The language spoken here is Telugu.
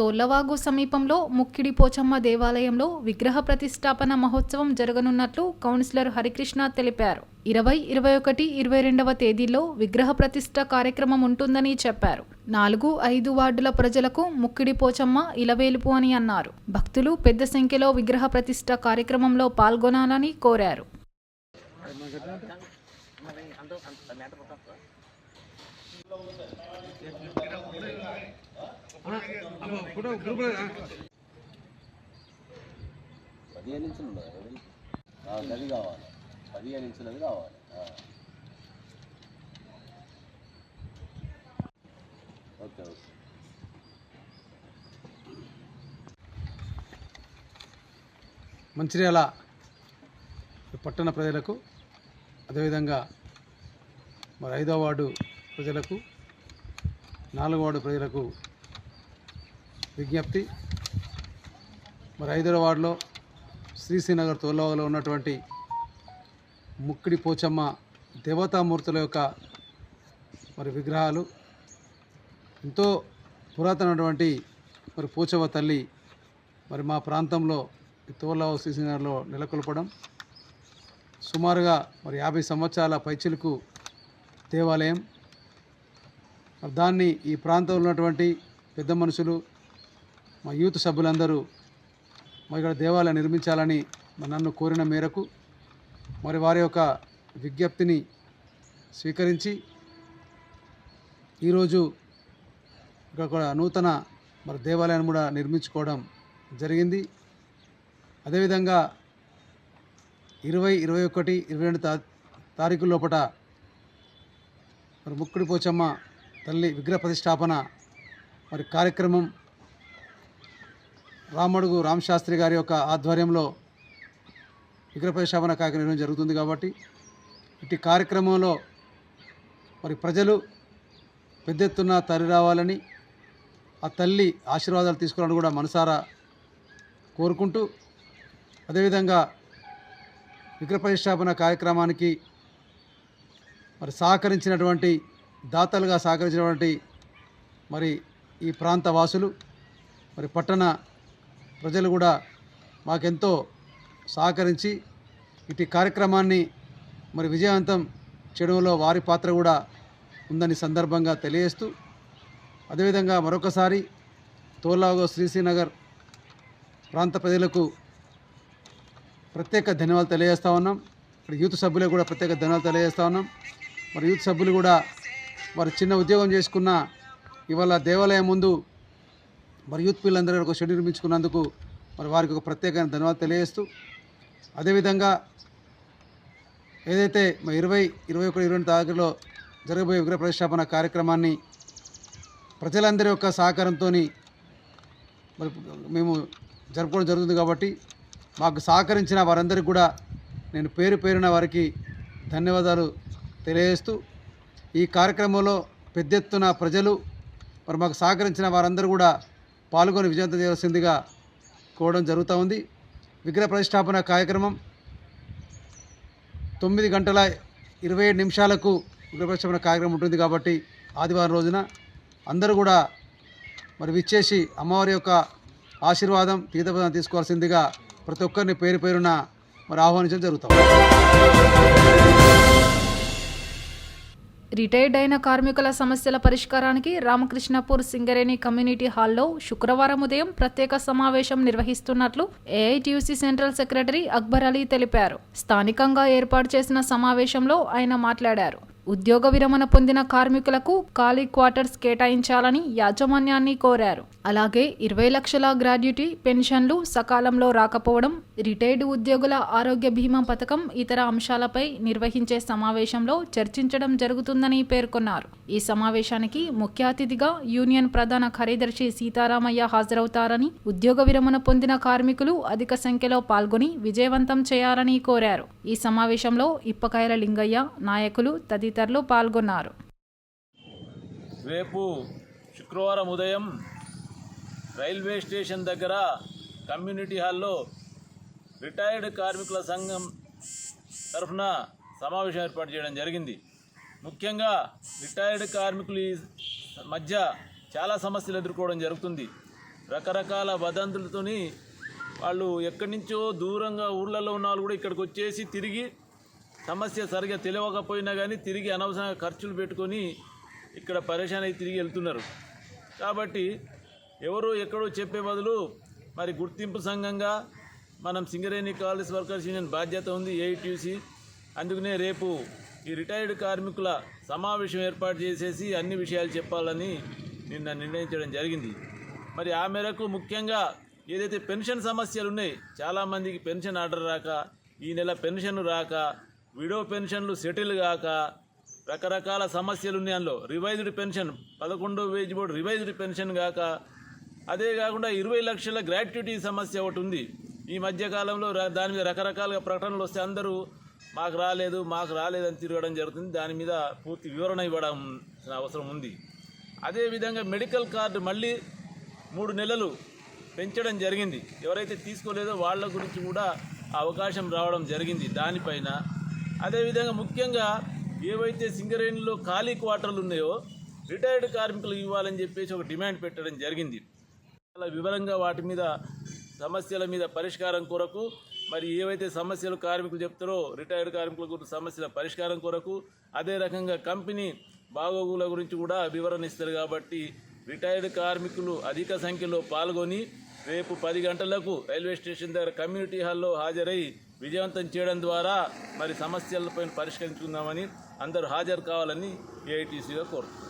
తోళ్లవాగు సమీపంలో ముక్కిడి పోచమ్మ దేవాలయంలో విగ్రహ ప్రతిష్టాపన మహోత్సవం జరగనున్నట్లు కౌన్సిలర్ హరికృష్ణ తెలిపారు. 20, 21, 22వ తేదీల్లో విగ్రహ ప్రతిష్ఠ కార్యక్రమం ఉంటుందని చెప్పారు. 4, 5 వార్డుల ప్రజలకు ముక్కిడి పోచమ్మ ఇలవేలుపు అని అన్నారు. భక్తులు పెద్ద సంఖ్యలో విగ్రహ ప్రతిష్ఠ కార్యక్రమంలో పాల్గొనాలని కోరారు. గది కావాలి, 15 ఇంచులది కావాలి. Okay okay. మంచిర్యాల పట్టణ ప్రజలకు, అదేవిధంగా మరి 5వ వార్డు ప్రజలకు, 4వ వార్డు ప్రజలకు విజ్ఞప్తి. మరి 5వ వార్డులో శ్రీశ్రీనగర్ తోళ్లవాగులో ఉన్నటువంటి ముక్కిడి పోచమ్మ దేవతామూర్తుల యొక్క మరి విగ్రహాలు ఎంతో పురాతనమైనటువంటి మరి పోచమ్మ తల్లి మరి మా ప్రాంతంలో తోళ్లవాగు శ్రీశ్రీనగర్లో నెలకొల్పడం సుమారుగా మరి 50 సంవత్సరాల పైచిలుకు దేవాలయం. దాన్ని ఈ ప్రాంతంలో ఉన్నటువంటి పెద్ద మనుషులు, మా యూత్ సభ్యులందరూ మరి ఇక్కడ దేవాలయం నిర్మించాలని నన్ను కోరిన మేరకు మరి వారి యొక్క విజ్ఞప్తిని స్వీకరించి ఈరోజు ఇక్కడ నూతన మరి దేవాలయాన్ని కూడా నిర్మించుకోవడం జరిగింది. అదేవిధంగా 20, 21, 22 తారీఖు లోపల మరి ముక్కిడి పోచమ్మ తల్లి విగ్రహ ప్రతిష్టాపన మరి కార్యక్రమం రామడుగు రామశాస్త్రి గారి యొక్క ఆధ్వర్యంలో విగ్రహ ప్రతిష్టాపన కార్యక్రమం నిర్వహించడం జరుగుతుంది. కాబట్టి ఇటు కార్యక్రమంలో మరి ప్రజలు పెద్ద ఎత్తున తరలి రావాలని, ఆ తల్లి ఆశీర్వాదాలు తీసుకోవాలని కూడా మనసారా కోరుకుంటూ, అదేవిధంగా విగ్రహ ప్రతిష్టాపన కార్యక్రమానికి మరి సహకరించినటువంటి దాతలుగా సహకరించినటువంటి మరి ఈ ప్రాంత వాసులు, మరి పట్టణ ప్రజలు కూడా మాకెంతో సహకరించి ఇటు కార్యక్రమాన్ని మరి విజయవంతం చేయడంలో వారి పాత్ర కూడా ఉందని సందర్భంగా తెలియజేస్తూ, అదేవిధంగా మరొకసారి తోళ్లవాగు శ్రీశ్రీనగర్ ప్రాంత ప్రజలకు ప్రత్యేక ధన్యవాదాలు తెలియజేస్తూ ఉన్నాం. ఇక్కడ యూత్ సభ్యులకు కూడా ప్రత్యేక ధన్యవాదాలు తెలియజేస్తూ ఉన్నాం. మరి యూత్ సభ్యులు కూడా మరి చిన్న ఉద్యోగం చేసుకున్న ఇవాళ దేవాలయం ముందు మరి యూత్ పిల్లలందరూ ఒక షెడ్ నిర్మించుకున్నందుకు మరి వారికి ఒక ప్రత్యేకమైన ధన్యవాదాలు తెలియజేస్తూ, అదేవిధంగా ఏదైతే 20, 21, 22 తారీఖులో జరగబోయే విగ్రహ ప్రతిష్టాపన కార్యక్రమాన్ని ప్రజలందరి యొక్క సహకారంతో మరి మేము జరుపుకోవడం జరుగుతుంది. కాబట్టి మాకు సహకరించిన వారందరికీ కూడా నేను పేరు పేరున వారికి ధన్యవాదాలు తెలియజేస్తూ, ఈ కార్యక్రమంలో పెద్ద ఎత్తున ప్రజలు మరి మాకు సహకరించిన వారందరూ కూడా పాల్గొని విజయవంతం చేయవలసిందిగా కోరడం జరుగుతూ ఉంది. విగ్రహ ప్రతిష్టాపన కార్యక్రమం 9:27 విగ్రహ ప్రతిష్టాపన కార్యక్రమం ఉంటుంది. కాబట్టి ఆదివారం రోజున అందరూ కూడా మరి విచ్చేసి అమ్మవారి యొక్క ఆశీర్వాదం తీర్థప్రసాదం తీసుకోవాల్సిందిగా ప్రతి ఒక్కరిని పేరు పేరున మరి ఆహ్వానించడం జరుగుతాం. రిటైర్డ్ అయిన కార్మికుల సమస్యల పరిష్కారానికి రామకృష్ణపూర్ సింగరేణి కమ్యూనిటీ హాల్లో శుక్రవారం ఉదయం ప్రత్యేక సమావేశం నిర్వహిస్తున్నట్లు AITUC central secretary Akbar Ali తెలిపారు. స్థానికంగా ఏర్పాటు చేసిన సమావేశంలో ఆయన మాట్లాడారు. ఉద్యోగ విరమణ పొందిన కార్మికులకు ఖాళీ క్వార్టర్స్ కేటాయించాలని యాజమాన్యాన్ని కోరారు. అలాగే 20 లక్షల గ్రాడ్యుటీ పెన్షన్లు సకాలంలో రాకపోవడం, రిటైర్డ్ ఉద్యోగుల ఆరోగ్య బీమా పథకం ఇతర అంశాలపై నిర్వహించే సమావేశంలో చర్చించడం జరుగుతుందని పేర్కొన్నారు. ఈ సమావేశానికి ముఖ్య అతిథిగా యూనియన్ ప్రధాన కార్యదర్శి సీతారామయ్య హాజరవుతారని, ఉద్యోగ విరమణ పొందిన కార్మికులు అధిక సంఖ్యలో పాల్గొని విజయవంతం చేయాలని కోరారు. ఈ సమావేశంలో ఇప్పకాయల లింగయ్య, నాయకులు తదితరులు పాల్గొన్నారు. రేపు శుక్రవారం ఉదయం రైల్వే స్టేషన్ దగ్గర కమ్యూనిటీ హాల్లో రిటైర్డ్ కార్మికుల సంఘం తరఫున సమావేశం ఏర్పాటు చేయడం జరిగింది. ముఖ్యంగా రిటైర్డ్ కార్మికుల మధ్య చాలా సమస్యలు ఎదుర్కోవడం జరుగుతుంది. రకరకాల వదంతులతోని వాళ్ళు ఎక్కడి నుంచో దూరంగా ఊర్లలో ఉన్న వాళ్ళు కూడా ఇక్కడికి వచ్చేసి తిరిగి సమస్య సరిగా తెలియకపోయినా కానీ తిరిగి అనవసరంగా ఖర్చులు పెట్టుకొని ఇక్కడ పరేషాన్ అయి తిరిగి వెళ్తున్నారు. కాబట్టి ఎవరో ఎక్కడో చెప్పే బదులు మరి గుర్తింపు సంఘంగా మనం సింగరేణి కాలేజ్ వర్కర్స్ యూనియన్ బాధ్యత ఉంది ఏఐటీయూసీ. అందుకనే రేపు ఈ రిటైర్డ్ కార్మికుల సమావేశం ఏర్పాటు చేసేసి అన్ని విషయాలు చెప్పాలని నిన్న నిర్ణయించడం జరిగింది. మరి ఆ మేరకు ముఖ్యంగా ఏదైతే పెన్షన్ సమస్యలు ఉన్నాయి, చాలామందికి పెన్షన్ ఆర్డర్ రాక, ఈ నెల పెన్షన్ రాక, విడో పెన్షన్లు సెటిల్ కాక రకరకాల సమస్యలు ఉన్నాయి. అందులో రివైజ్డ్ పెన్షన్ 11వ వేజ్ బోర్డు రివైజ్డ్ పెన్షన్ కాక, అదే కాకుండా 20 లక్షల గ్రాట్యుటీ సమస్య ఒకటి ఉంది. ఈ మధ్యకాలంలో దాని మీద రకరకాలుగా ప్రకటనలు వస్తే అందరూ మాకు రాలేదని తిరగడం జరుగుతుంది. దాని మీద పూర్తి వివరణ ఇవ్వడం అవసరం ఉంది. అదేవిధంగా మెడికల్ కార్డు మళ్ళీ 3 నెలలు పెంచడం జరిగింది. ఎవరైతే తీసుకోలేదో వాళ్ళ గురించి కూడా అవకాశం రావడం జరిగింది దానిపైన. అదేవిధంగా ముఖ్యంగా ఏవైతే సింగరేణిలో ఖాళీ క్వార్టర్లు ఉన్నాయో రిటైర్డ్ కార్మికులు ఇవ్వాలని చెప్పేసి ఒక డిమాండ్ పెట్టడం జరిగింది. చాలా వివరంగా వాటి మీద సమస్యల మీద పరిష్కారం కొరకు, మరి ఏవైతే సమస్యలు కార్మికులు చెప్తారో రిటైర్డ్ కార్మికుల గురించి సమస్యల పరిష్కారం కొరకు, అదే రకంగా కంపెనీ బాగోగుల గురించి కూడా వివరణ ఇస్తారు. కాబట్టి రిటైర్డ్ కార్మికులు అధిక సంఖ్యలో పాల్గొని రేపు 10 గంటలకు రైల్వే స్టేషన్ దగ్గర కమ్యూనిటీ హాల్లో హాజరై విజయవంతం చేయడం ద్వారా మరి సమస్యలపైన పరిష్కరించుకుందామని అందరూ హాజరు కావాలని ఏఐటీసీగా కోరుతున్నారు.